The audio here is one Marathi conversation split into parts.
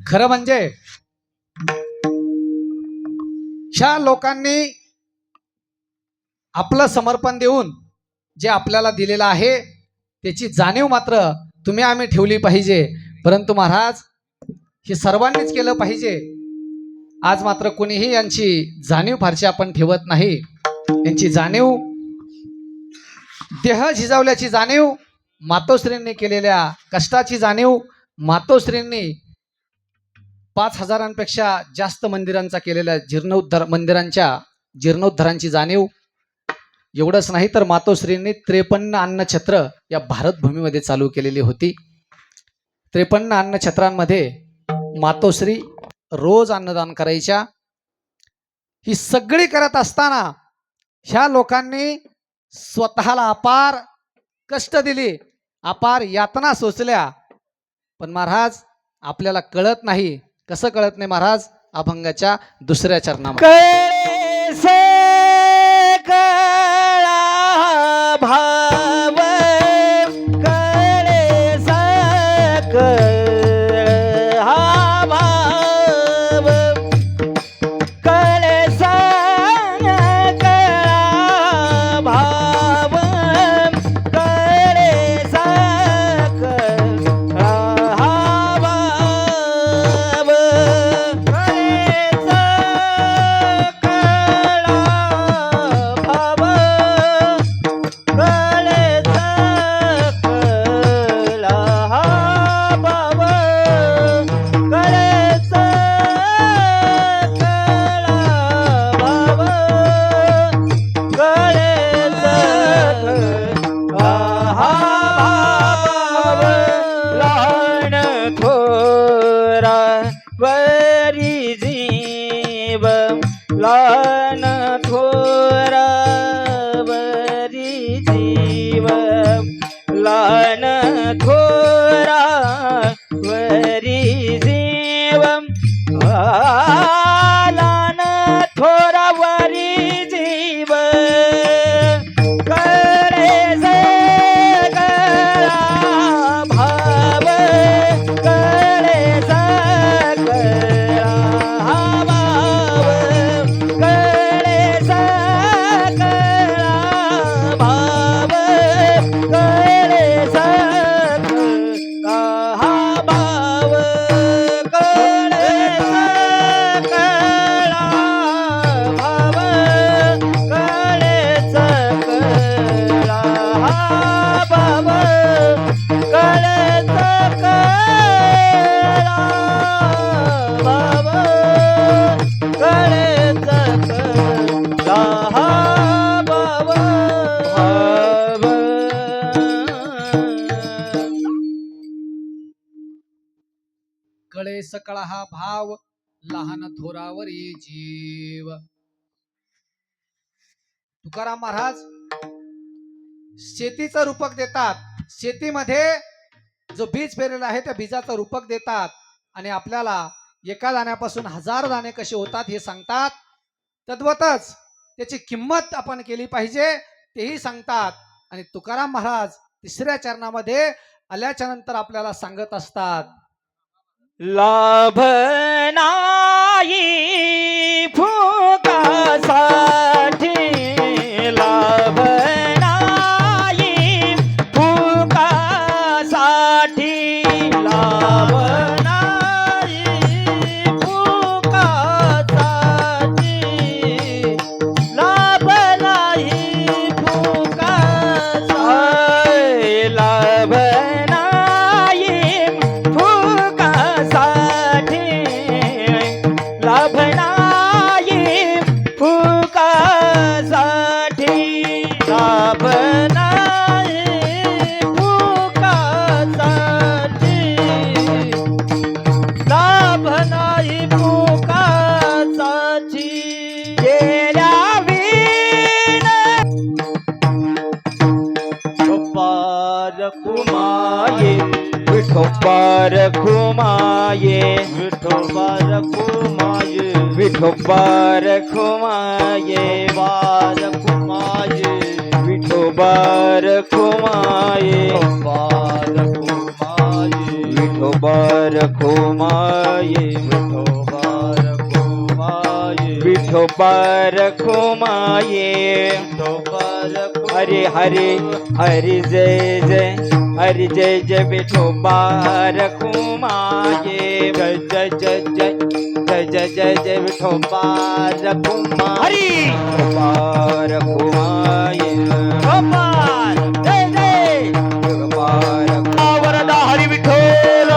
खरं म्हणजे ह्या लोकांनी आपलं समर्पण देऊन जे आपल्याला दिलेलं आहे त्याची जाणीव मात्र तुम्ही आम्ही ठेवली पाहिजे. परंतु महाराज हे सर्वांनीच केलं पाहिजे. आज मात्र कोणीही यांची जाणीव फारशी आपण ठेवत नाही. यांची जाणीव, देह झिजवल्याची जाणीव, मातोश्रींनी केलेल्या कष्टाची जाणीव, मातोश्रींनी 5,000पेक्षा जास्त मंदिरांचा केलेल्या मंदिरांच्या जीर्णोद्धारांची जाणीव. एवढंच नाही तर मातोश्रींनी 53 अन्नछत्र या भारत भूमीमध्ये चालू केलेली होती. 53 अन्नछत्रांमध्ये मातोश्री रोज अन्नदान करायच्या. ही सगळी करत असताना ह्या लोकांनी स्वतःला अपार कष्ट दिली, अपार यातना सोसल्या. पण महाराज आपल्याला कळत नाही. कसं कळत नाही महाराज? अभंगाच्या दुसऱ्या चरणामध्ये भाव कळे हा भाव कळे भाव कळे हा भाव वरी जीव लान थोरा वरी जीव लान थोरा वरी जीव लान थोरा वरी जीव करे भाव करे कळे सकळा हा भाव लहान थोरावरी जीव. तुकाराम महाराज शेतीचं रूपक देतात. शेतीमध्ये जो बीज पेरलेला आहे त्या बीजाचं रूपक देतात आणि आपल्याला एका दाण्यापासून 1000 दाणे कसे होतात हे सांगतात. तद्वतच त्याची किंमत आपण केली पाहिजे तेही सांगतात. आणि तुकाराम महाराज तिसऱ्या चरणामध्ये आल्याच्या नंतर आपल्याला सांगत असतात, लाभ नाही फुकासाठी लाभ नाही फुकासाठी लाभ नाही फुकासाठी लाभ नाही फुकासाठी लाभ लाभ नाही फुकासाठी लाभ नाही फुकासाठी लाभ नाही फुकासाठी गेल्या वीण कुमाये विठोबार खुमाये विठोबार खुमाये विठोबार खुमाये बार खुमाये विठोबार खुमाये बार खुमाये विठोबार खुमाये रखुमाये विठोबा रखुमाये हरे हरे हरि जय जय हरि जय जय विठोबा रखुमाये जय जय जय जय जय जय जय जय विठोबा रखुमाये विठोबा रखुमाये जय जय विठोबा वरदा हरि विठ्ठल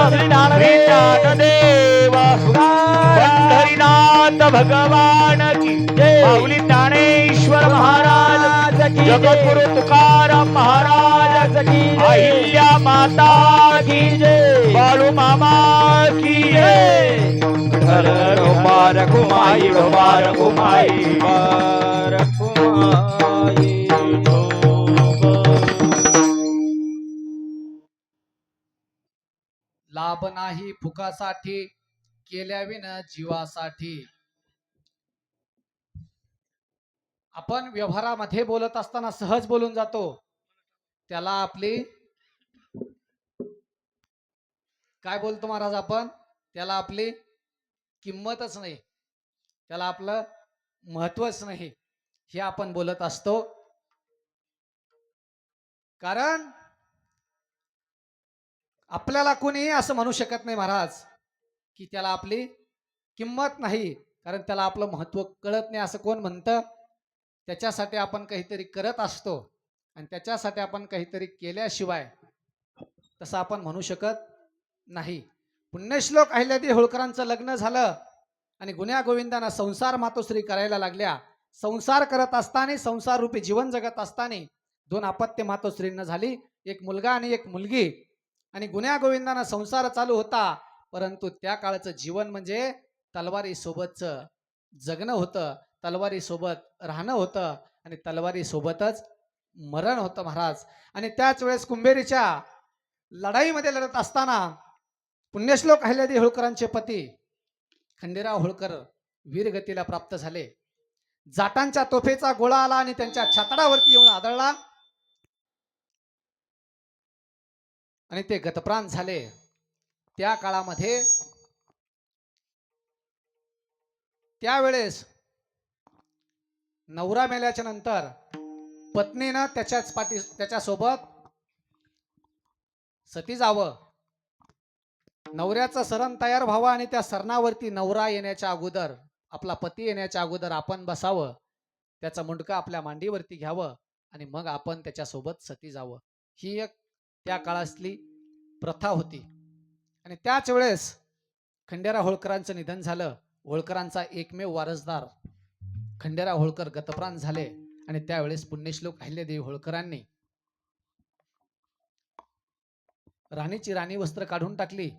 देव पंढरीनाथ भगवान की जय माऊली ज्ञानेश्वर महाराज की जगद्गुरु तुकाराम महाराज की अहिल्या माता की जय बाळू मामा की जय बार घुमाई बार घुमाई बार घुमाई लाभ नाही फुकासाठी केल्याविन जीवासाठी. आपण व्यवहारामध्ये बोलत असताना सहज बोलून जातो, त्याला आपली काय बोलतो महाराज आपण, त्याला आपली किंमतच नाही, त्याला आपलं महत्वच नाही हे आपण बोलत असतो. कारण आपल्याला कोणी असं म्हणू शकत नाही महाराज की त्याला आपली किंमत नाही, कारण त्याला आपलं महत्व कळत नाही असं कोण म्हणतं. त्याच्यासाठी आपण काहीतरी करत असतो आणि त्याच्यासाठी आपण काहीतरी केल्याशिवाय तसं आपण म्हणू शकत नाही. पुण्यश्लोक अहिल्यादेवी होळकरांचं लग्न झालं आणि गुण्या गोविंदांना संसार मातोश्री करायला लागल्या. संसार करत असताना, संसार रूपी जीवन जगत असताना दोन अपत्य मातोश्रींना झाली, एक मुलगा आणि एक मुलगी. आणि गुण्या गोविंदांना संसार चालू होता, परंतु त्या काळचं जीवन म्हणजे तलवारी सोबतचं जगणं होतं, तलवारी सोबत राहणं होतं आणि तलवारी सोबतच मरण होतं महाराज. आणि त्याच वेळेस कुंभेरीच्या लढाईमध्ये लढत असताना पुण्यश्लोक अहिल्यादेवी होळकरांचे पती खंडेराव होळकर वीरगतीला प्राप्त झाले. जाटांच्या तोफेचा गोळा आला आणि त्यांच्या छातडावरती येऊन आदळला आणि ते गतप्राण झाले. त्या काळामध्ये त्यावेळेस नवरा मेल्याच्या नंतर पत्नीनं त्याच्यासोबत सती जावं, नवऱ्याचं सरण तयार व्हावं आणि त्या सरणावरती नवरा येण्याच्या अगोदर, आपला पती येण्याच्या अगोदर आपण बसावं, त्याचा मुंडका आपल्या मांडीवरती घ्यावं आणि मग आपण त्याच्यासोबत सती जावं. ही एक त्या काळातली प्रथा होती. आणि त्याच वेळेस खंडेराव होळकरांचं निधन झालं. होळकरांचा एकमेव वारसदार खंडेराव होळकर गतप्राण झाले. आणि त्यावेळेस पुण्यश्लोक अहिल्यादेवी होळकरांनी राणीची राणी वस्त्र काढून टाकली,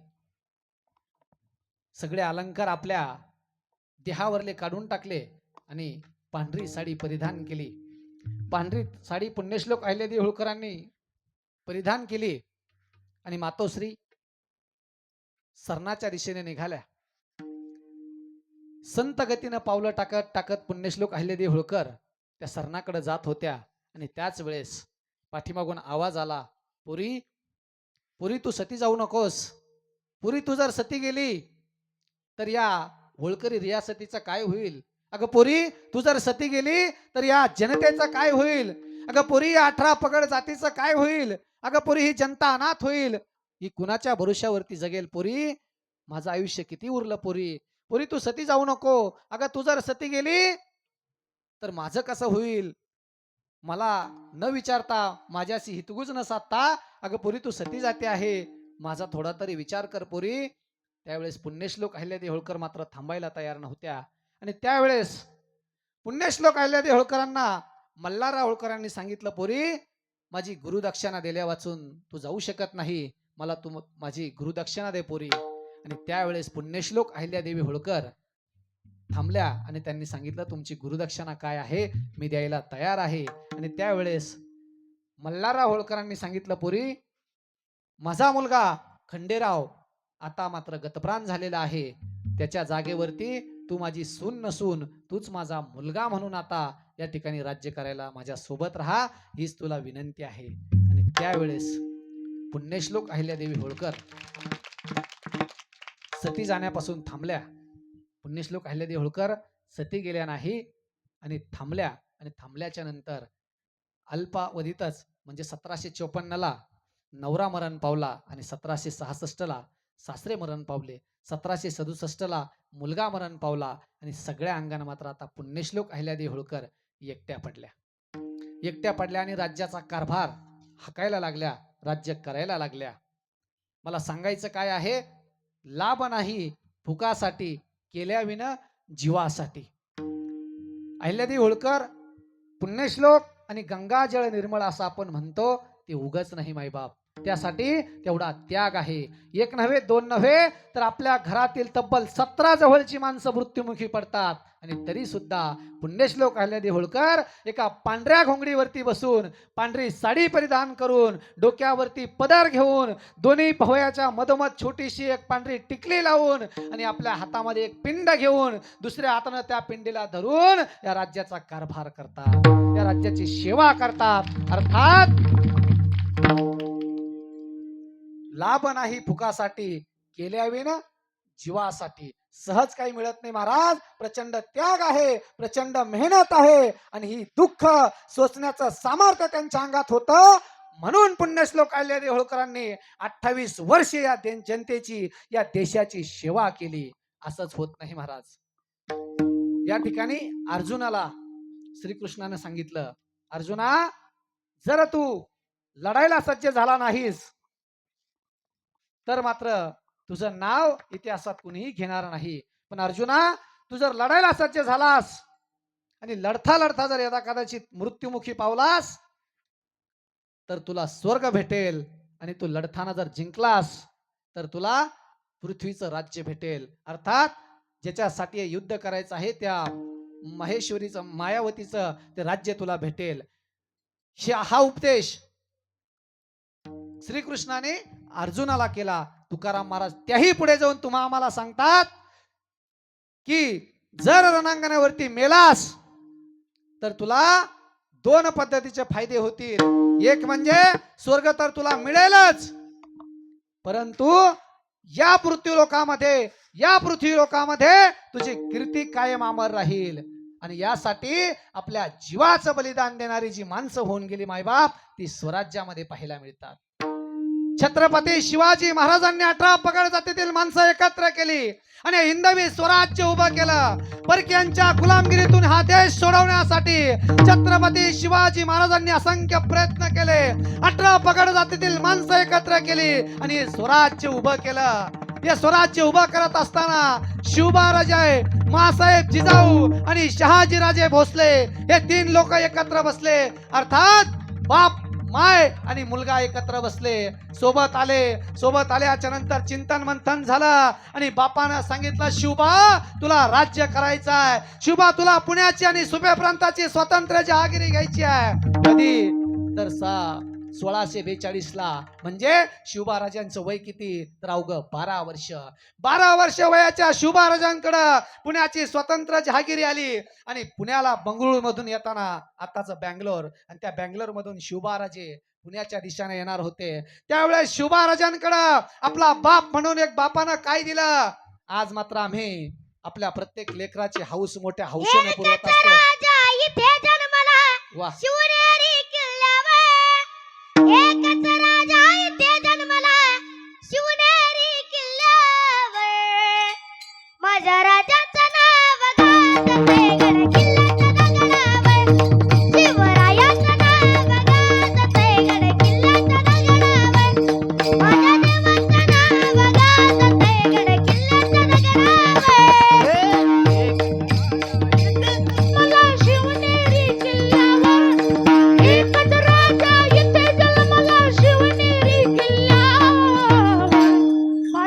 सगळे अलंकार आपल्या देहावरले काढून टाकले आणि पांढरी साडी परिधान केली. पांढरी साडी पुण्यश्लोक अहिल्यादेवी होळकरांनी परिधान केली आणि मातोश्री सरणाच्या दिशेने निघाल्या. संत गतीनं पावलं टाकत टाकत पुण्यश्लोक अहिल्यादेवी होळकर त्या सरणाकडे जात होत्या. आणि त्याच वेळेस पाठीमागून आवाज आला, पुरी पुरी तू सती जाऊ नकोस, पुरी तू जर सती गेली तर या होळकरी रियासतीचं काय होईल, अगं पुरी तू जर सती गेली तर या जनतेचं काय होईल, अगं पुरी 18 पगड जातीचं काय होईल, अगं पुरी ही जनता अनाथ होईल, ही कुणाच्या भरोश्यावरती जगेल, पुरी माझं आयुष्य किती उरलं, पुरी पुरी तू सती जाऊ नको, अगं तू जर सती गेली तर माझं कसं होईल, मला न विचारता माझ्याशी हितगुज न साधता अगं पुरी तू सती जाते आहे, माझा थोडा तरी विचार कर पुरी. त्यावेळेस पुण्यश्लोक अहिल्यादेवी होळकर मात्र थांबायला तयार नव्हत्या. आणि त्यावेळेस पुण्यश्लोक अहिल्यादेवी होळकरांना मल्हारराव होळकरांनी सांगितलं, पुरी माझी गुरुदक्षिणा दिल्या वाचून तू जाऊ शकत नाही, मला तू माझी गुरुदक्षिणा दे पुरी. आणि त्यावेळेस पुण्यश्लोक अहिल्यादेवी होळकर थांबल्या आणि त्यांनी सांगितलं, तुमची गुरुदक्षिणा काय आहे मी द्यायला तयार आहे. आणि त्यावेळेस मल्हारराव होळकरांनी सांगितलं, पुरी माझा मुलगा खंडेराव आता मात्र गतप्राण झालेला आहे, त्याच्या जागेवरती तू माझी सून नसून तूच माझा मुलगा म्हणून आता या ठिकाणी राज्य करायला माझ्या सोबत राहा, हीच तुला विनंती आहे. आणि त्यावेळेस पुण्यश्लोक अहिल्यादेवी होळकर सती जाण्यापासून थांबल्या. पुण्यश्लोक अहिल्यादेवी होळकर सती गेल्या नाही आणि थांबल्या. आणि थांबल्याच्या नंतर अल्पावधीतच म्हणजे 1754 नवरा मरण पावला आणि 1766 सासरे मरण पावले. 1767 मुलगा मरण पावला आणि सगळ्या अंगाने मात्र आता पुण्यश्लोक अहिल्यादेवी होळकर एकट्या पडल्या. एकट्या पडल्या आणि राज्याचा कारभार हाकायला लागल्या, राज्य करायला लागल्या. मला सांगायचं काय आहे, लाभ नाही फुकासाठी केल्याविन जीवासाठी. अहिल्यादेवी होळकर पुण्यश्लोक आणि गंगाजळ निर्मळ असं आपण म्हणतो, ते उगच नाही मायबाप. त्यासाठी तेवढा त्याग आहे. एक नव्हे दोन नव्हे तर आपल्या घरातील तब्बल 17 जवळची माणसं मृत्युमुखी पडतात आणि तरी सुद्धा पुण्यश्लोक अहिल्यादेवी होळकर एका पांढऱ्या घोंगडीवरती बसून, पांढरी साडी परिधान करून, डोक्यावरती पदर घेऊन, दोन्ही भवयाच्या मधोमध छोटीशी एक पांढरी टिकली लावून आणि आपल्या हातामध्ये एक पिंड घेऊन दुसऱ्या हाताने त्या पिंडीला धरून या राज्याचा कारभार करतात, या राज्याची सेवा करतात. अर्थात लाभ नाही फुकासाठी केल्याविन जीवासाठी. सहज काही मिळत नाही महाराज. प्रचंड त्याग आहे, प्रचंड मेहनत आहे आणि ही दुःख सोसण्याचं सामर्थ्य त्यांच्या अंगात होतं. म्हणून पुण्यश्लोक अहिल्यादेवी होळकरांनी 28 वर्ष या जनतेची, या देशाची सेवा केली. असंच होत नाही महाराज. या ठिकाणी अर्जुनाला श्रीकृष्णाने सांगितलं, अर्जुना जर तू लढायला सज्ज झाला नाहीस तर मात्र तुझं नाव इतिहासात कुणीही घेणार नाही. पण अर्जुना तू जर लढायला सज्ज झालास आणि लढता लढता जर यदा कदाचित मृत्युमुखी पावलास तर तुला स्वर्ग भेटेल आणि तू लढताना जर जिंकलास तर तुला पृथ्वीचं राज्य भेटेल. अर्थात ज्याच्यासाठी युद्ध करायचं आहे त्या महेश्वरीचं, मायावतीचं ते राज्य तुला भेटेल. हा उपदेश श्रीकृष्णाने अर्जुनाला केला. तुकाराम महाराज त्याही पुढे जाऊन तुम्हा आम्हाला सांगतात की जर रणांगणावरती मेलास तर तुला 2 पद्धतीचे फायदे होतील. एक म्हणजे स्वर्ग तर तुला मिळेलच, परंतु या पृथ्वी लोकामध्ये तुझी कीर्ती कायम अमर राहील. आणि यासाठी आपल्या जीवाचं बलिदान देणारी जी माणसं होऊन गेली मायबाप, ती स्वराज्यामध्ये पाहायला मिळतात. छत्रपती शिवाजी महाराजांनी 18 पगड जातीतील माणसं एकत्र केली आणि हिंदवी स्वराज्य उभं केलं. परक्यांच्या गुलामगिरीतून हा देश सोडवण्यासाठी छत्रपती शिवाजी महाराजांनी असंख्य प्रयत्न केले. 18 पगड जातीतील माणसं एकत्र केली आणि स्वराज्य उभं केलं. हे स्वराज्य उभं करत असताना शिवबाराजे, मासाहेब जिजाऊ आणि शहाजीराजे भोसले हे 3 लोक एकत्र बसले. अर्थात बाप, माय आणि मुलगा एकत्र बसले, सोबत आल्याच्या नंतर चिंतन मंथन झालं आणि बापानं सांगितलं, शिवबा तुला राज्य करायचं आहे, शिवबा तुला पुण्याची आणि सुभे प्रांताची स्वतंत्र जहागिरी घ्यायची आहे. कधी तर 1642 म्हणजे शिवबा राजांचं वय किती तर अवघं 12 वर्ष वयाच्या शिवबा राजांकडे पुण्याची स्वतंत्र जहागिरी आली. आणि पुण्याला बंगळुरू मधून येताना आताचं बँगलोर, आणि त्या बँगलोर मधून शिवबा राजे पुण्याच्या दिशेने येणार होते. त्यावेळेस शिवबा राजांकडे आपला बाप म्हणून एक बापानं काय दिलं. आज मात्र आम्ही आपल्या प्रत्येक लेकराची हौस मोठ्या हौसेने पुरवत असतो. वा, एकच राजा इथे जन्मला शिवनेरी किल्ल्यावर, माझ्या राजाचं नाव गाजतंय गड किल्ल्याच्या दगडावर, शिवरायाचं नाव गाजतंय गड किल्ल्याच्या दगडावर, माझ्या देवाचं नाव गाजतंय गड किल्ल्याच्या दगडावर. मला शिवनेरी किल्ल्यावर एकच राजा इथे जन्मला शिवनेरी किल्ल्यावर,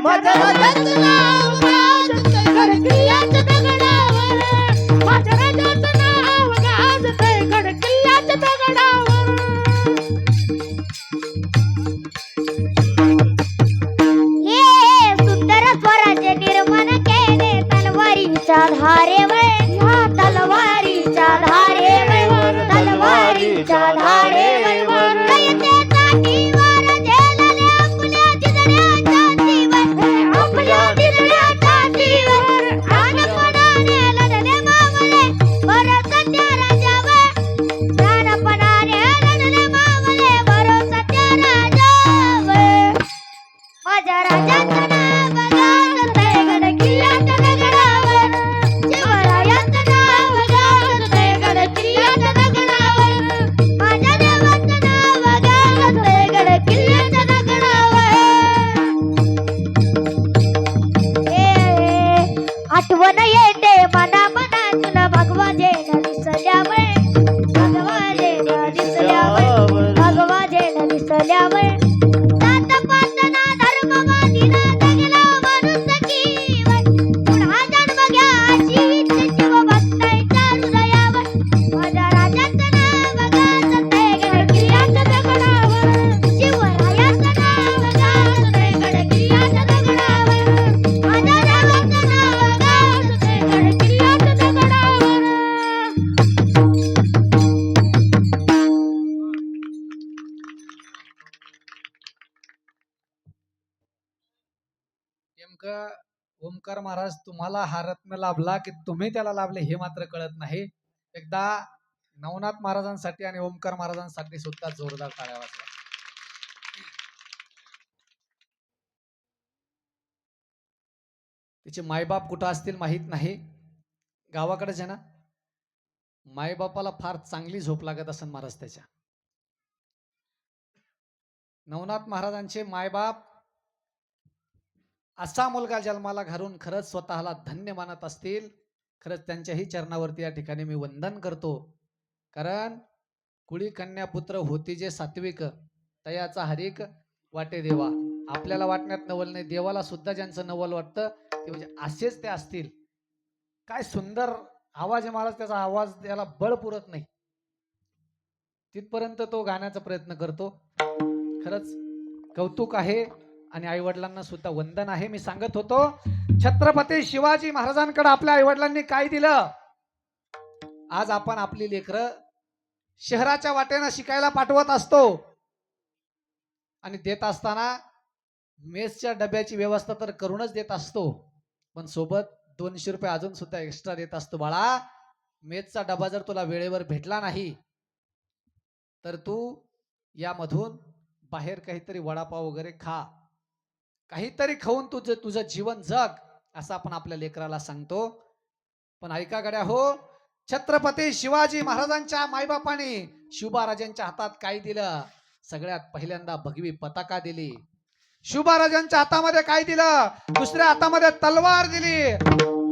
माझ्या राजाचं नाव गाजतंय गड किल्ल्याच्या बोलल्यावर जात पातना धर्मवादीना जगला मनुष्यकीवर पुन्हा जन्म घ्या जीवित शिवभक्तांच्या हृदयावर माझ्या राजाचं नाव गाजतंय गडकिल्ल्याच्या दगडावर शिवरायाचं नाव गाजतंय गडकिल्ल्याच्या दगडावर माझ्या राजाचं नाव गाजतंय गडकिल्ल्याच्या दगडावर. नेमकं ओमकार महाराज तुम्हाला हा रत्न लाभला की तुम्ही त्याला लाभले हे मात्र कळत नाही. एकदा नवनाथ महाराजांसाठी आणि ओमकार महाराजांसाठी सुद्धा जोरदार टाळ्या वाजवा. तिचे मायबाप कुठं असतील माहित नाही, गावाकडेच आहे ना. मायबापाला फार चांगली झोप लागत असेल महाराज त्याच्या. नवनाथ महाराजांचे मायबाप असा मुलगा जन्माला घालून खरंच स्वतःला धन्य मानत असतील. खरंच त्यांच्याही चरणावरती या ठिकाणी मी वंदन करतो. कारण कुळी कन्या पुत्र होती जे सात्विक तयाचा हरिक वाटे देवा. आपल्याला वाटण्यात नवल नाही, देवाला सुद्धा ज्यांचं नवल वाटतं ते म्हणजे असेच ते असतील. काय सुंदर आवाज आहे महाराज, त्याचा आवाज त्याला बळ पुरत नाही तिथपर्यंत तो गाण्याचा प्रयत्न करतो. खरंच कौतुक आहे आणि आईवडिलांना सुद्धा वंदन आहे. मी सांगत होतो छत्रपती शिवाजी महाराजांकडे आपल्या आईवडिलांनी काय दिलं. आज आपण आपली लेकरं शहराच्या वाटेनं शिकायला पाठवत असतो आणि देत असताना मेसच्या डब्याची व्यवस्था तर करूनच देत असतो, पण सोबत 200 रुपये अजून सुद्धा एक्स्ट्रा देत असतो. बाळा, मेसचा डबा जर तुला वेळेवर भेटला नाही तर तू यामधून बाहेर काहीतरी वडापाव वगैरे खा, काहीतरी खाऊन तुझं जीवन जग, असं आपण आपल्या लेकराला सांगतो. पण ऐका गड्या हो, छत्रपती शिवाजी महाराजांच्या मायबापाने शिवबाराजांच्या हातात काय दिलं. सगळ्यात पहिल्यांदा भगवी पताका दिली. शिवबाराजांच्या हातामध्ये काय दिलं, दुसऱ्या हातामध्ये तलवार दिली.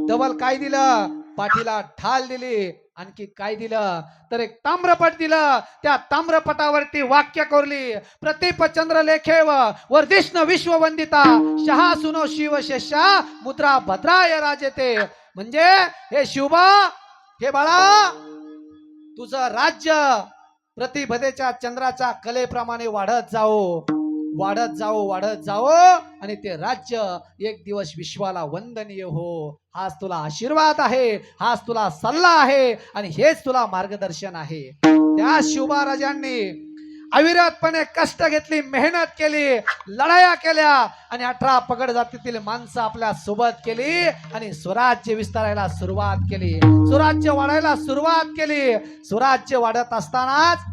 डबल काय दिलं, पाठीला ढाल दिली. आणखी काय दिलं तर एक ताम्रपट दिलं. त्या ताम्रपटावरती वाक्य कोरली, प्रतिपचंद्र लेखेव वर्धिष्ण विश्ववंदिता शहा सुनो शिवशेषा मुद्रा भद्राय राजते. म्हणजे हे शिवबा, हे बाळा, तुझं राज्य प्रतिभदेच्या चंद्राच्या कलेप्रमाणे वाढत जाओ, वाढत जाओ, वाढत जाओ आणि ते राज्य एक दिवस विश्वाला वंदनीय हो. हाच तुला आशीर्वाद आहे, हाच तुला सल्ला आहे आणि हेच तुला मार्गदर्शन आहे. त्या शिवबाराजांनी अविरतपणे कष्ट घेतली, मेहनत केली, लढाया केल्या आणि 18 पगड जातीतील माणसं आपल्या सोबत केली आणि स्वराज्य विस्तारायला सुरुवात केली, स्वराज्य वाढायला सुरुवात केली. स्वराज्य वाढत असतानाच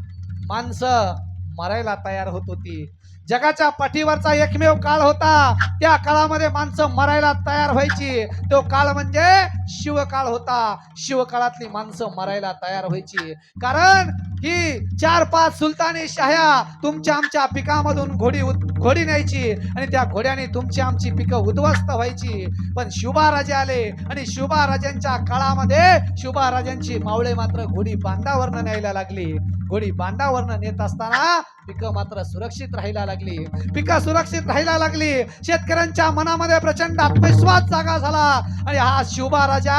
माणसं मरायला तयार होत होती. जगाच्या पाठीवरचा एकमेव काळ होता, त्या काळामध्ये माणसं मरायला तयार व्हायची. तो काळ म्हणजे शिवकाळ होता. शिवकाळातली माणसं मरायला तयार व्हायची. कारण ही 4-5 सुलतानी शाह्या तुमच्या आमच्या पिकामधून घोडी न्यायची आणि त्या घोड्याने तुमची आमची पिकं उद्ध्वस्त व्हायची. पण शिवबाराजे आले आणि शिवबाराजांच्या काळामध्ये शिवबाराजांची मावळे मात्र घोडी बांधावरनं न्यायला लागली. घोडी बांधावरनं नेत असताना पिकं मात्र सुरक्षित राहायला लागली. पिकं सुरक्षित राहायला लागली. शेतकऱ्यांच्या मनामध्ये प्रचंड आत्मविश्वास जागा झाला आणि हा शिवबाराजा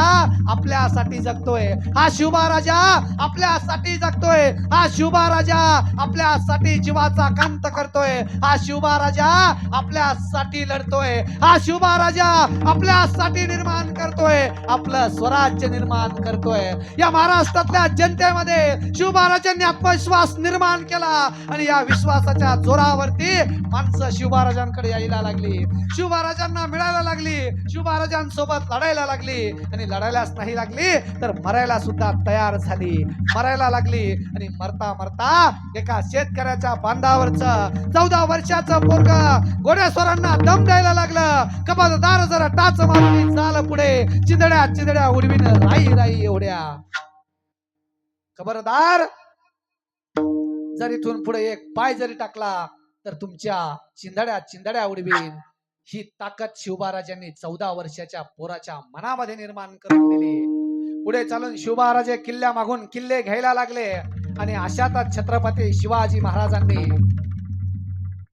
आपल्यासाठी जगतोय, हा शिवबाराजा आपल्यासाठी जगतोय, हा शिवबाराजा आपल्यासाठी जीवाचा कांत करतोय, हा शिवबाराजा आपल्यासाठी लढतोय, हा शिवबाराजा आपल्यासाठी निर्माण करतोय, आपलं स्वराज्य निर्माण करतोय. या महाराष्ट्रातल्या जनतेमध्ये शिवबाराजांनी आत्मविश्वास निर्माण केला आणि या विश्वासाच्या जोरावरती माणसं शिवबाराजांकडे यायला लागली, शिवबाराजांना मिळायला लागली, शिवबाराजांसोबत लढायला लागली आणि लढायलाच नाही लागली तर मरायला सुद्धा तयार झाली, मरायला लागली. आणि मरता मरता एका शेतकऱ्याच्या बांधावरचं 14 वर्षाचं पोरग घोडेस्वारांना दम द्यायला लागलं. कपातदार जरा टाच मारून झालं पुढे, चिंधड्या चिंधड्या उडवीन राई राई एवढ्या. खबरदार, जर इथून पुढे एक पाय जरी टाकला तर तुमच्या चिंधड्या चिंधड्या उडवीन. ही ताकद शिवबाराजांनी 14 वर्षाच्या पोराच्या मनामध्ये निर्माण करून दिली. पुढे चालून शिवबाराजे किल्ल्या मागून किल्ले घ्यायला लागले आणि अशातच छत्रपती शिवाजी महाराजांनी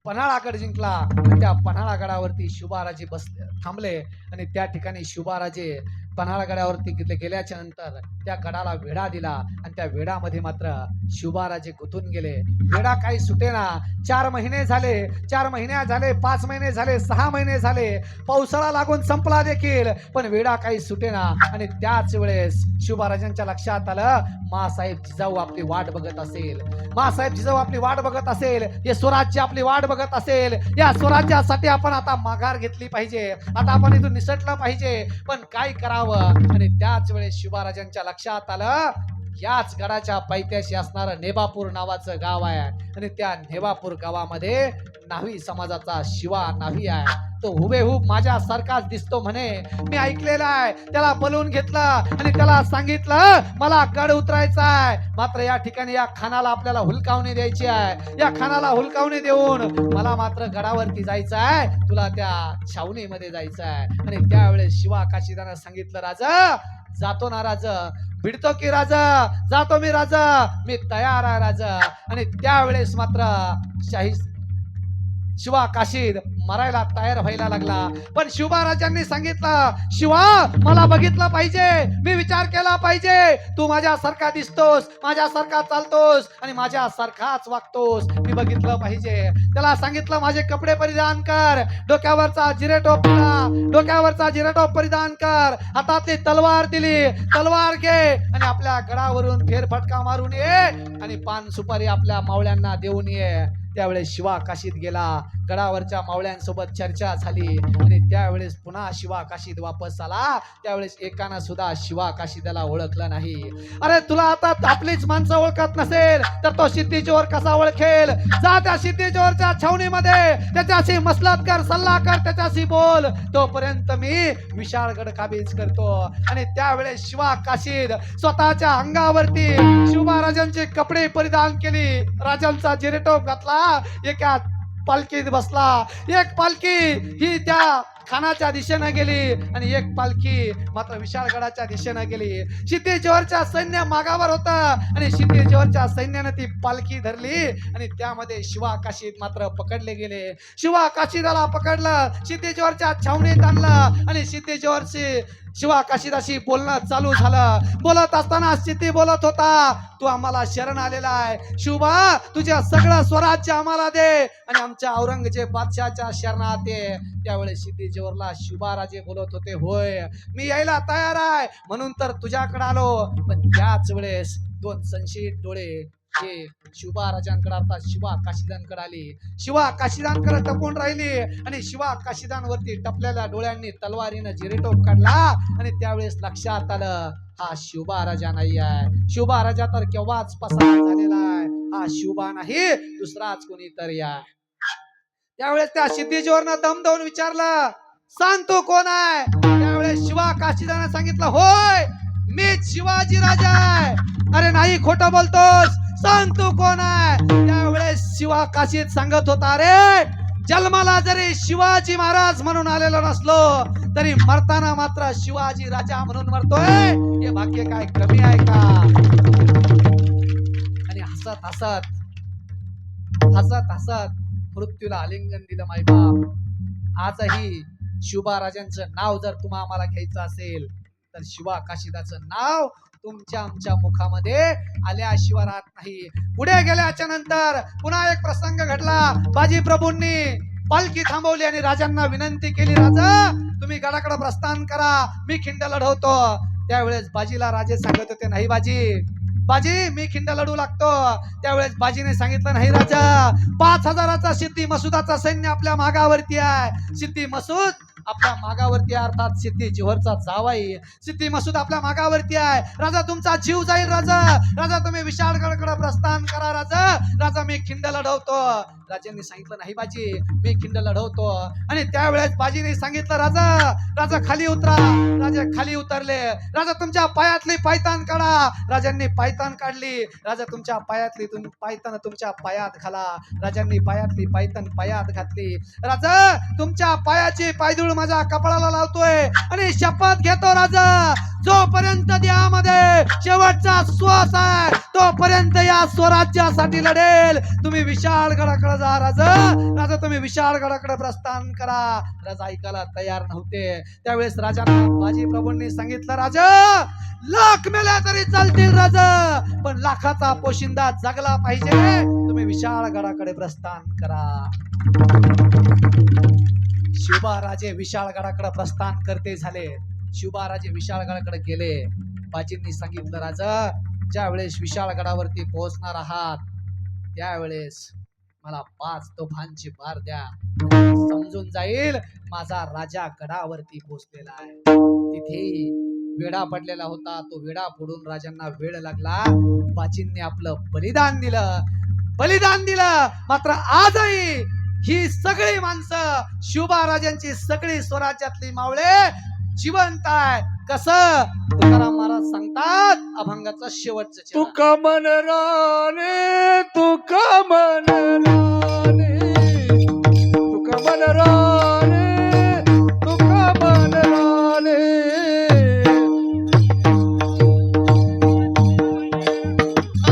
पन्हाळागड जिंकला आणि त्या पन्हाळागडावरती शिवबाराजे बसले थांबले आणि त्या ठिकाणी शिवबाराजे पन्हाळगडावरती गेल्याच्या नंतर त्या गडाला वेढा दिला आणि त्या वेढामध्ये मात्र शिवबाराजे गुंतून गेले. वेढा काही सुटेना. 4 महिने झाले, 4 महिने झाले, 5 महिने झाले, 6 महिने झाले, पावसाळा लागून संपला देखील, पण वेढा काही सुटेना. आणि त्याच वेळेस शिवबाराजांच्या लक्षात आलं, मासाहेब जिजाऊ आपली वाट बघत असेल, मासाहेब जिजाऊ आपली वाट बघत असेल, हे स्वराज्य आपली वाट बघत असेल. या स्वराज्यासाठी आपण आता माघार घेतली पाहिजे, आता आपण इथून निसटलं पाहिजे, पण काय करावं. आणि त्याच वेळेस शिवबाराजांच्या लक्षात आलं, याच गडाच्या पायथ्याशी असणारं नेबापूर नावाचं गाव आहे आणि त्या नेबापूर गावामध्ये न्हावी समाजाचा शिवा न्हावी आहे. तो हुबेहूब माझ्यासारखाच दिसतो म्हणे. मी ऐकलेलं आहे. त्याला बोलवून घेतलं आणि त्याला सांगितलं मला गड उतरायचा आहे, मात्र या ठिकाणी या खानाला आपल्याला हुलकावणी द्यायची आहे. या खानाला हुलकावणी देऊन मला मात्र गडावरती जायचं आहे, तुला त्या छावणीमध्ये जायचं आहे. आणि त्यावेळेस शिवा काशीदानं सांगितलं, राजा जातो ना राजा, भिडतो की राजा, जातो मी राजा, मी तयार आहे राजा. आणि त्यावेळेस मात्र शाही शिवा काशीद मरायला तयार व्हायला लागला. पण शिवबाराजांनी सांगितलं, शिवा मला बघितलं पाहिजे, मी विचार केला पाहिजे. तू माझ्यासारखा दिसतोस, माझ्यासारखा चालतोस आणि माझ्यासारखाच वागतोस, मी बघितलं पाहिजे. त्याला सांगितलं माझे कपडे परिधान कर, डोक्यावरचा जिरेटोप डोक्यावरचा जिरेटोप परिधान कर, हातातली तलवार दिली, तलवार घे आणि आपल्या गडावरून फेरफटका मारून ये आणि पान सुपारी आपल्या मावळ्यांना देऊन ये. त्यावेळेस शिवा काशीद गेला, गडावरच्या मावळ्यांसोबत चर्चा झाली आणि त्यावेळेस पुन्हा शिवा काशीद वापस आला. त्यावेळेस एकानं सुद्धा शिवा काशीदाला ओळखलं नाही. अरे तुला आता आपलीच माणसं ओळखत नसेल तर तो सिद्धीचोर कसा ओळखेल? जा त्या सिद्धीचोरच्या छावणीमध्ये त्याच्याशी मसलत कर, सल्ला कर, त्याच्याशी बोल, तोपर्यंत मी विशाळगड काबीज करतो. आणि त्यावेळेस शिवा काशीद स्वतःच्या अंगावरती शिवबाराजांचे कपडे परिधान केली, राजांचा जिरेटोप घातला, एका पालखीत बसला. एक पालखी ही त्या खानाच्या दिशेनं गेली आणि एक पालखी मात्र विशाळगडाच्या दिशेनं गेली. सिद्धीचोरच्या सैन्य मागावर होता आणि सिद्धीचोरच्या सैन्याने ती पालखी धरली आणि त्यामध्ये शिवा काशीद मात्र पकडले गेले. शिवा काशीदाला पकडलं, सिद्धीचोरच्या छावणीत आणलं आणि सिद्धीचोरची शिवा काशीदाशी बोलणं चालू झालं. बोलत असताना सिद्धी बोलत होता, तू आम्हाला शरण आलेला आहे, शिवबा तुझ्या सगळं स्वराज्य आम्हाला दे आणि आमच्या औरंगजेब बादशाहच्या शरणात ये. त्यावेळेस सिद्धीचोरला शिवबाराजे बोलत होते, होय मी यायला तयार आहे म्हणून तर तुझ्याकडे आलो. पण त्याच वेळेस 2 संशयित डोळे हे शिवबाराजांकडे अर्थात शिवा काशीदांकडे आली. शिवा काशीदांकडे टपून राहिली आणि शिवा काशीदांवरती टपलेल्या डोळ्यांनी तलवारीनं जिरेटोप काढला. आणि त्यावेळेस लक्षात आलं, हा शिवबा राजा नाही आहे, शिवबा राजा तर केव्हाच पसार झालेला आहे, हा शिवबा नाही दुसराच कोणीतरी आहे. त्यावेळेस त्या सिद्धीचोरनं दम देऊन विचारलं, सांग तू कोण आहे? त्यावेळेस शिवा काशीदानं सांगितलं, होय मीच शिवाजी राजा आहे. अरे नाही खोटं बोलतोस, सांग तू कोण आहे? त्यावेळेस शिवा काशीद सांगत होता, रे जन्माला जरी शिवाजी महाराज म्हणून आलेलो नसलो तरी मरताना मात्र शिवाजी राजा म्हणून मरतोय, हे भाग्य काय कमी आहे का? आणि हसत हसत हसत हसत मृत्यूला आलिंगन दिलं मायबाप. आजही शिवबाराजांचं नाव जर तुम्हा आम्हाला घ्यायचं असेल तर शिवा काशीदाचं नाव तुमच्या आमच्या मुखामध्ये आल्याशिवाय राहत नाही. पुढे गेल्याच्या नंतर पुन्हा एक प्रसंग घडला. बाजी प्रभूंनी पालखी थांबवली आणि राजांना विनंती केली, राजा तुम्ही गडाकडे प्रस्थान करा, मी खिंड लढवतो. त्यावेळेस बाजीला राजे सांगत होते, नाही बाजी, बाजी मी खिंड लढू लागतो. त्यावेळेस बाजीने सांगितलं, नाही राजा, 5000चा सिद्धी मसुदाचा सैन्य आपल्या मागावरती आहे. सिद्धी मसूद आपल्या मागावरती आहे, अर्थात सिद्धी जोहरचा जावाई सिद्धी मसूद आपल्या मागावरती आहे. राजा तुमचा जीव जाईल, राजा राजा तुम्ही विशाळगडकडे प्रस्थान करा, राजा राजा मी खिंड लढवतो. राजांनी सांगितलं, नाही बाजी मी खिंड लढवतो. आणि त्यावेळेस बाजीने सांगितलं, राजा राजा खाली उतरा. राजा खाली उतरले. राजा तुमच्या पायातली पायतान काढा. राजांनी पायतान काढली. राजा तुमच्या पायातली पायतान तुमच्या पायात घाला. राजांनी पायातली पायतान पायात घातली. राजा तुमच्या पायाची पायधूळ माझ्या कपाळाला लावतोय आणि शपथ घेतो, राजा जोपर्यंत देहामध्ये शेवटचा श्वास आहे तोपर्यंत या स्वराज्यासाठी लढेल. तुम्ही विशाळगडाकडे राजा राजा राजा तुम्ही विशाळगडाकडे प्रस्थान करा. राजा ऐकायला तयार नव्हते. त्यावेळेस राजांना बाजी प्रभूंनी सांगितलं, राजा लाख मेल्या तरी चालतील राजा, पण लाखाचा पोशिंदा जगला पाहिजे. तुम्ही विशाळगडाकडे प्रस्थान करा. शिवबाराजे विशाळगडाकडे प्रस्थान करते झाले. शिवबाराजे विशाळगडाकडे गेले. बाजींनी सांगितलं, राजा ज्या वेळेस विशाळगडावरती पोहोचणार आहात त्यावेळेस मला 5 तोफांची बार द्या, समजून जाईल माझा राजा गडावरती पोहोचलेला आहे. तिथे वेढा पडलेला होता. तो वेढा फोडून राजांना वेळ लागला. बाजींनी आपलं बलिदान दिलं. मात्र आजही ही सगळी माणसं शिवबाराजांची सगळी स्वराज्यातली मावळे जिवंत आहे. कसं तुकाराम महाराज सांगतात, अभंगाचा शेवटचं चरण. तुका मन राणे तुका मन राणे तुका मन राणे तुका मन राणे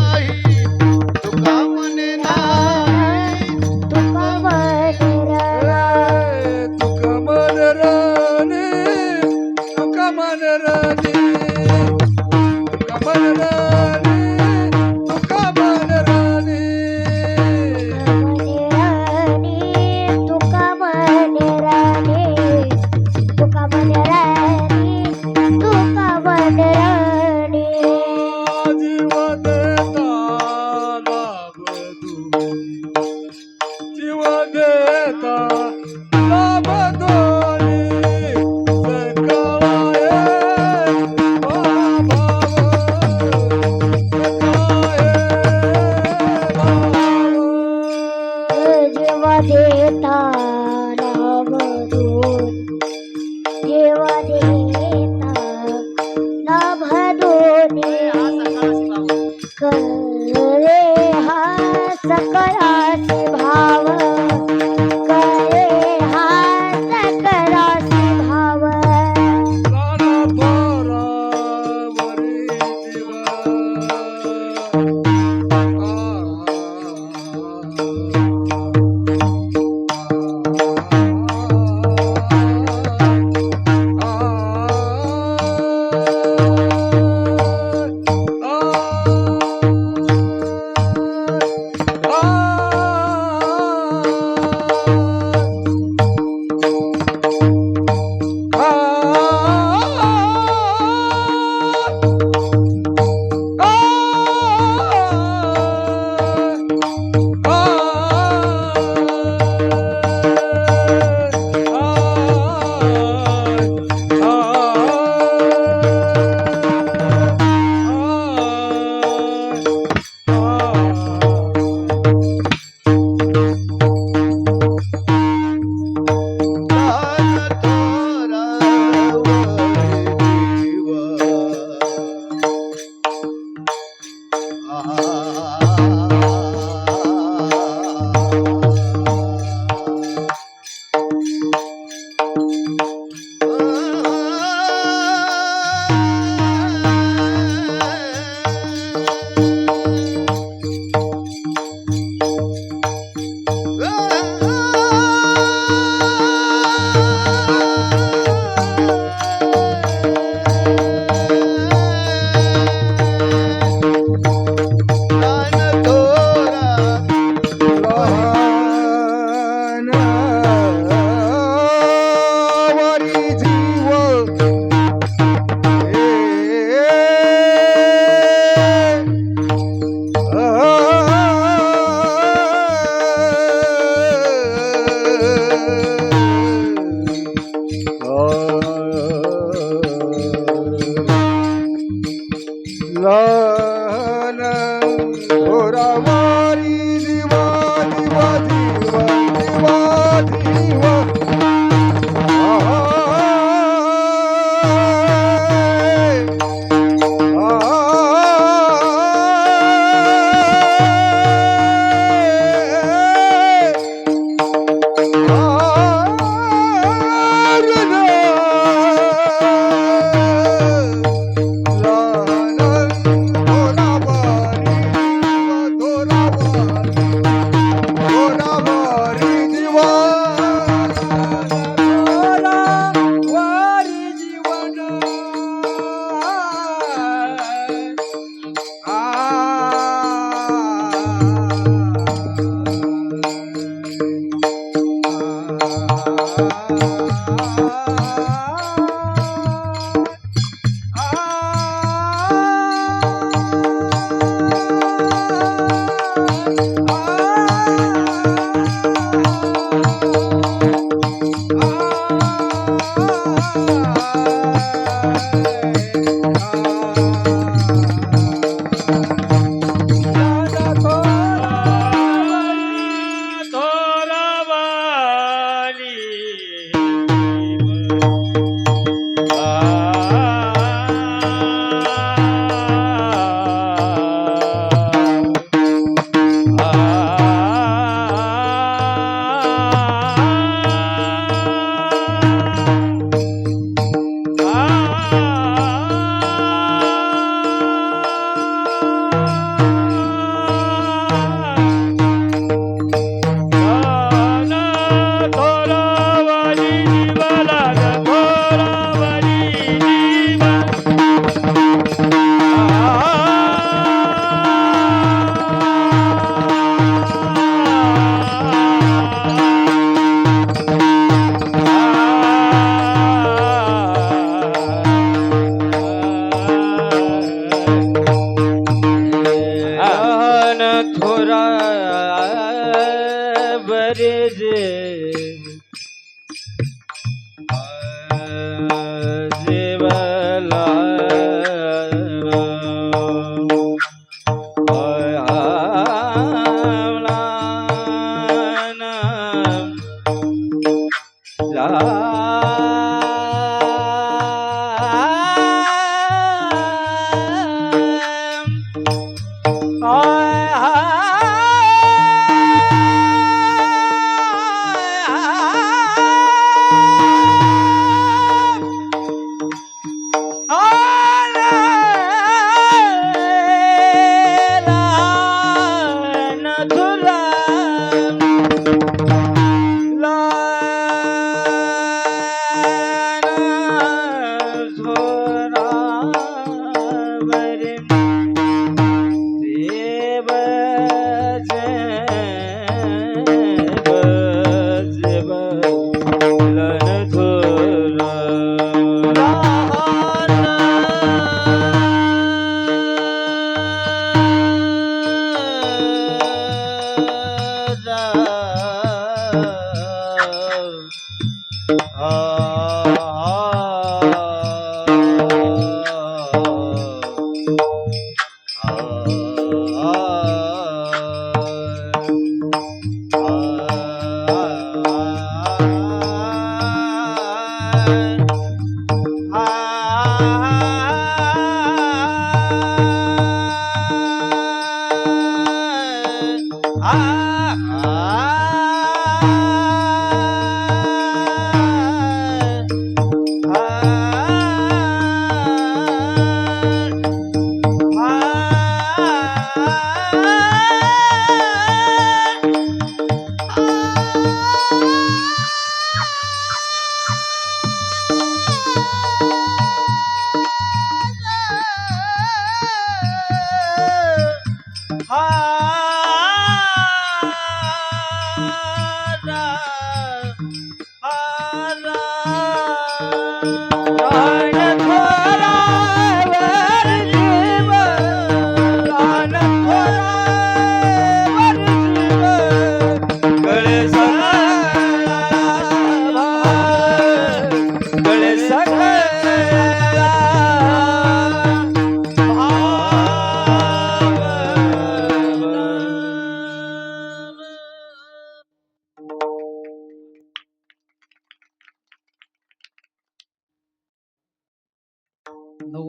आई तुका मन नाही तुका तुका मन राणे तुका मन राणे तुका मन राणे तुका मन राणे जीव देता लाभ दोन्ही सकाळे बाबा सकाळे बाबा जेव्हा देता लाभ दोन, जेव्हा देता लाभ दोन्ही, करे हा सकळासी भाव, करे हा सकळासी भाव. राणा पोरावरी जीवा जय जीवला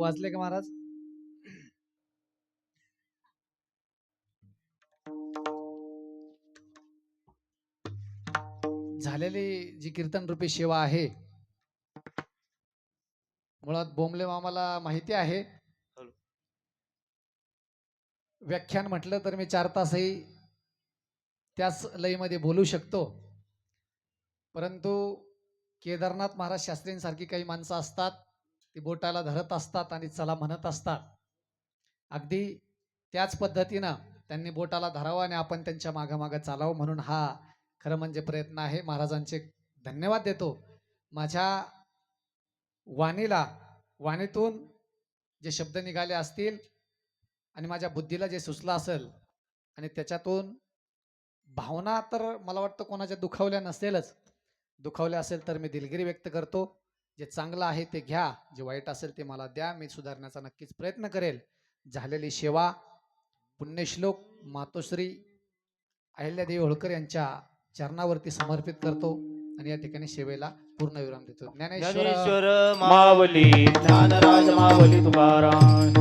वाजले का महाराज? झालेली जी कीर्तन रूपी सेवा आहे, मुळात बोंबले मामाला माहिती आहे. व्याख्यान म्हटलं तर मी 4 तासही त्याच लयीमध्ये बोलू शकतो, परंतु केदारनाथ महाराज शास्त्रींसारखी काही माणसं असतात, ती बोटाला धरत असतात आणि चला म्हणत असतात. अगदी त्याच पद्धतीनं त्यांनी बोटाला धरावं आणि आपण त्यांच्या मागं चालावं, म्हणून हा खरं म्हणजे प्रयत्न आहे. महाराजांचे धन्यवाद देतो. माझ्या वाणीतून जे शब्द निघाले असतील आणि माझ्या बुद्धीला जे सुचलं असेल आणि त्याच्यातून भावना तर मला वाटतं कोणाच्या दुखावल्या नसेलच. दुखावल्या असेल तर मी दिलगिरी व्यक्त करतो. जे चांगलं आहे ते घ्या, जे वाईट असेल ते मला द्या, मी सुधारण्याचा नक्कीच प्रयत्न करेल. झालेली सेवा पुण्यश्लोक मातोश्री अहिल्यादेवी होळकर यांच्या चरणावरती समर्पित करतो आणि या ठिकाणी सेवेला पूर्ण विराम देतो. ज्ञानेश्वर मावली ज्ञानराज मावली तुकाराम,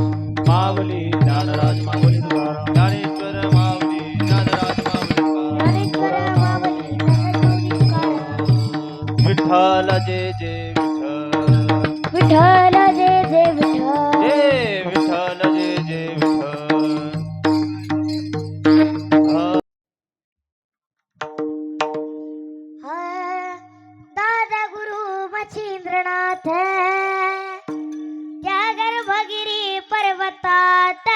मावली ज्ञानराज मावली तुकाराम, ज्ञानेश्वर मावली ज्ञानराज मावली तुकाराम, विठ्ठल जय जय विठ्ठल, विठ्ठल जय जय विठ्ठल, जय विठ्ठल जय जय विठ्ठल. दादा गुरु मच्छिंद्रनाथ त्या गर्भगिरी पर्वतात,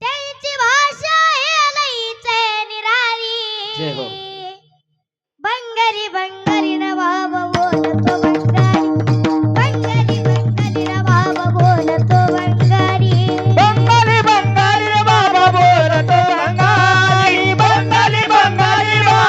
त्यांची भाषा हे लईचे निराळी. जय हो. बंगारी बंगारी नवाब बोलतो बंगारी, बंगारी बंगारी नवाब बोलतो बंगारी, बंगाली बंगाली बाबा बोलतो बंगाली, बंगाली बंगाली बाबा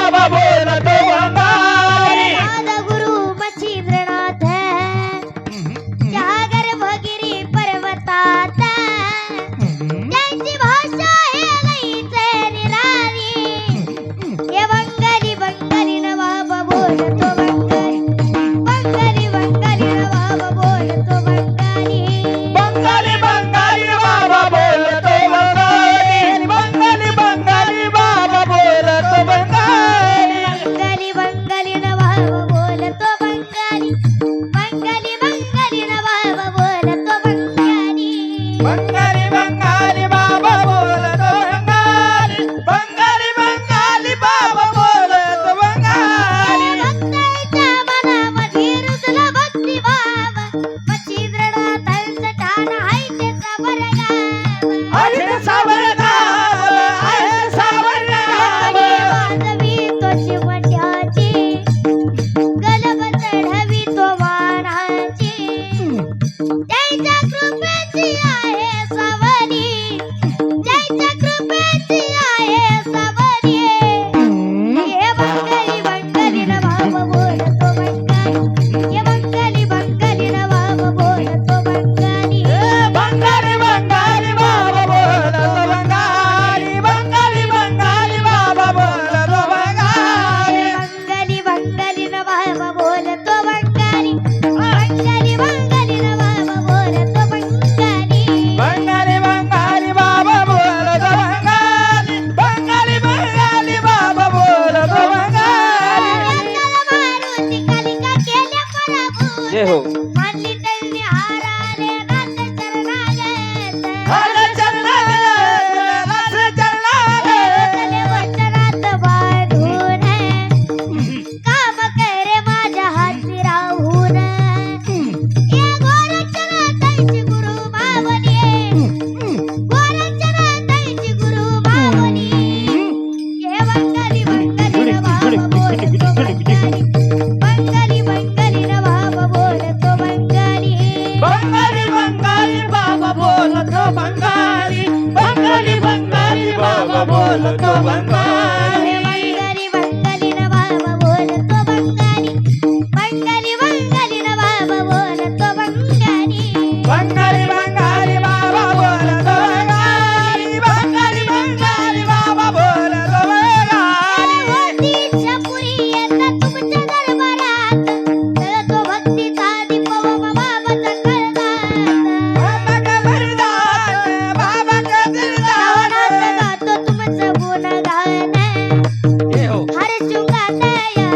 चुंगात या